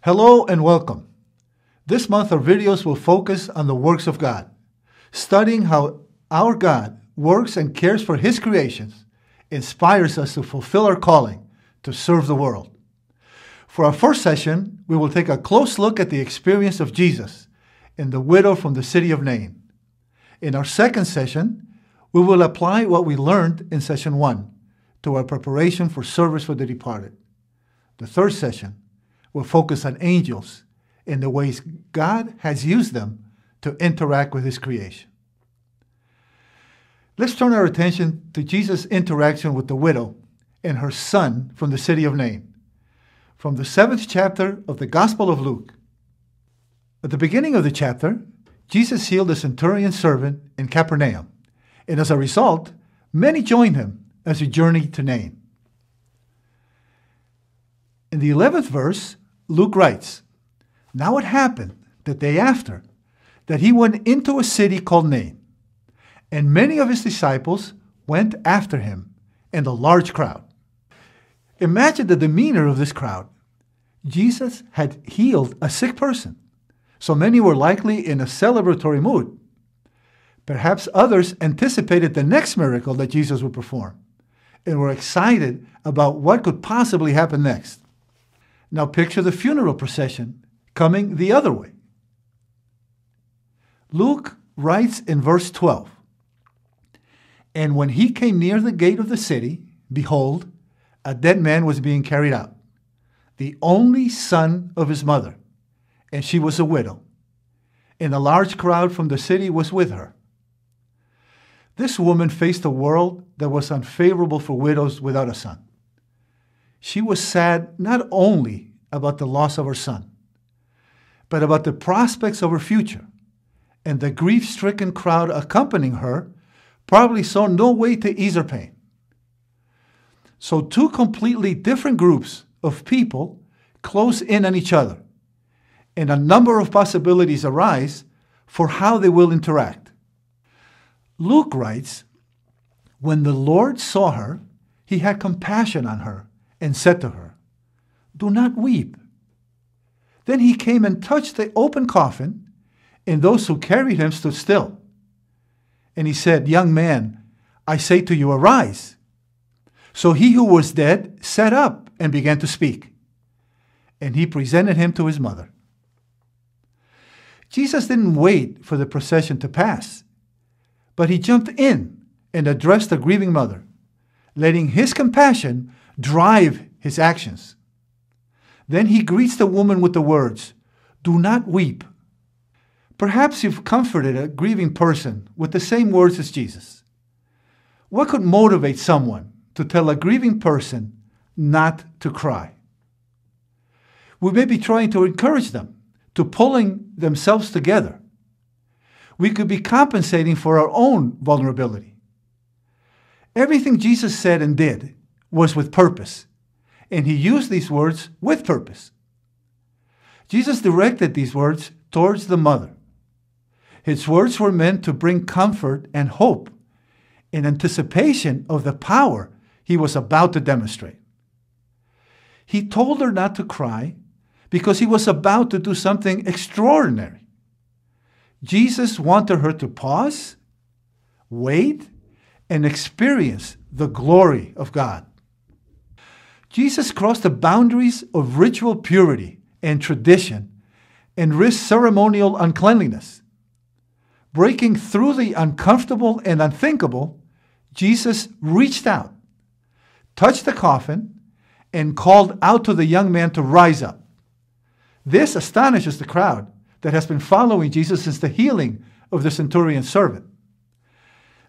Hello and welcome. This month our videos will focus on the works of God, studying how our God works and cares for His creations, inspires us to fulfill our calling to serve the world. For our first session, we will take a close look at the experience of Jesus in the widow from the city of Nain. In our second session, we will apply what we learned in session 1 to our preparation for service for the departed. The third session will focus on angels in the ways God has used them to interact with His creation. Let's turn our attention to Jesus' interaction with the widow and her son from the city of Nain, from the 7th chapter of the Gospel of Luke. At the beginning of the chapter, Jesus healed a centurion's servant in Capernaum, and as a result, many joined him as he journeyed to Nain. In the 11th verse, Luke writes, "Now it happened the day after that he went into a city called Nain, and many of his disciples went after him, and a large crowd." Imagine the demeanor of this crowd. Jesus had healed a sick person, so many were likely in a celebratory mood. Perhaps others anticipated the next miracle that Jesus would perform, and were excited about what could possibly happen next. Now picture the funeral procession coming the other way. Luke writes in verse 12, "And when he came near the gate of the city, behold, a dead man was being carried out, the only son of his mother, and she was a widow, and a large crowd from the city was with her." This woman faced a world that was unfavorable for widows without a son. She was sad not only about the loss of her son, but about the prospects of her future, and the grief-stricken crowd accompanying her probably saw no way to ease her pain. So two completely different groups of people close in on each other, and a number of possibilities arise for how they will interact. Luke writes, "When the Lord saw her, he had compassion on her and said to her, 'Do not weep.' Then he came and touched the open coffin, and those who carried him stood still. And he said, 'Young man, I say to you, arise.' So he who was dead sat up and began to speak, and he presented him to his mother." Jesus didn't wait for the procession to pass, but he jumped in and addressed the grieving mother, letting his compassion drive his actions. Then he greets the woman with the words, "Do not weep." Perhaps you've comforted a grieving person with the same words as Jesus. What could motivate someone to tell a grieving person not to cry? We may be trying to encourage them to pulling themselves together. We could be compensating for our own vulnerability. Everything Jesus said and did was with purpose, and he used these words with purpose. Jesus directed these words towards the mother. His words were meant to bring comfort and hope in anticipation of the power he was about to demonstrate. He told her not to cry because he was about to do something extraordinary. Jesus wanted her to pause, wait, and experience the glory of God. Jesus crossed the boundaries of ritual purity and tradition and risked ceremonial uncleanliness. Breaking through the uncomfortable and unthinkable, Jesus reached out, touched the coffin, and called out to the young man to rise up. This astonishes the crowd that has been following Jesus since the healing of the centurion's servant.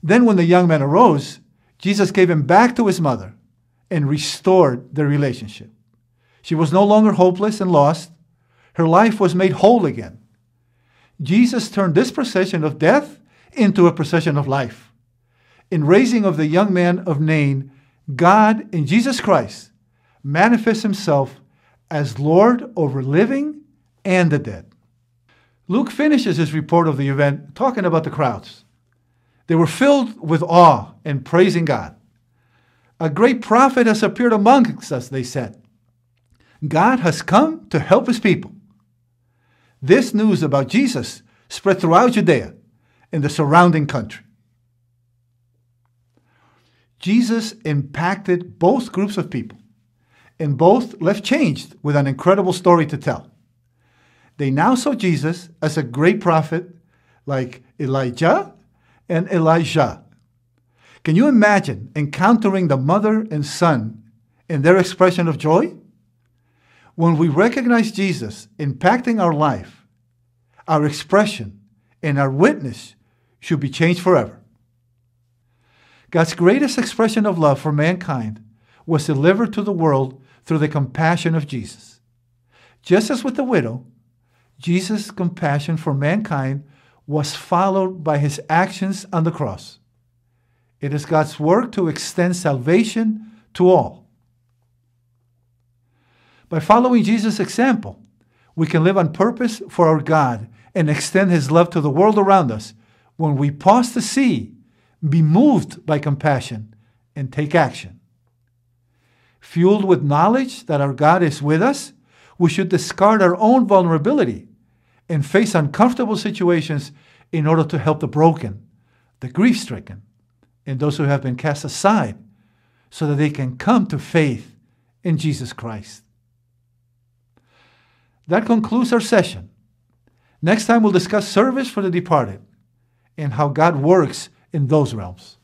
Then when the young man arose, Jesus gave him back to his mother and restored their relationship. She was no longer hopeless and lost. Her life was made whole again. Jesus turned this procession of death into a procession of life. In raising of the young man of Nain, God in Jesus Christ manifests himself as Lord over living and the dead. Luke finishes his report of the event talking about the crowds. They were filled with awe and praising God. "A great prophet has appeared amongst us," they said. God has come to help his people. This news about Jesus spread throughout Judea and the surrounding country. Jesus impacted both groups of people, and both left changed with an incredible story to tell. They now saw Jesus as a great prophet like Elijah and Elijah. Can you imagine encountering the mother and son in their expression of joy? When we recognize Jesus impacting our life, our expression and our witness should be changed forever. God's greatest expression of love for mankind was delivered to the world through the compassion of Jesus. Just as with the widow, Jesus' compassion for mankind was followed by his actions on the cross. It is God's work to extend salvation to all. By following Jesus' example, we can live on purpose for our God and extend his love to the world around us when we pause to see, be moved by compassion, and take action. Fueled with knowledge that our God is with us, we should discard our own vulnerability and face uncomfortable situations in order to help the broken, the grief-stricken, and those who have been cast aside so that they can come to faith in Jesus Christ. That concludes our session. Next time we'll discuss service for the departed and how God works in those realms.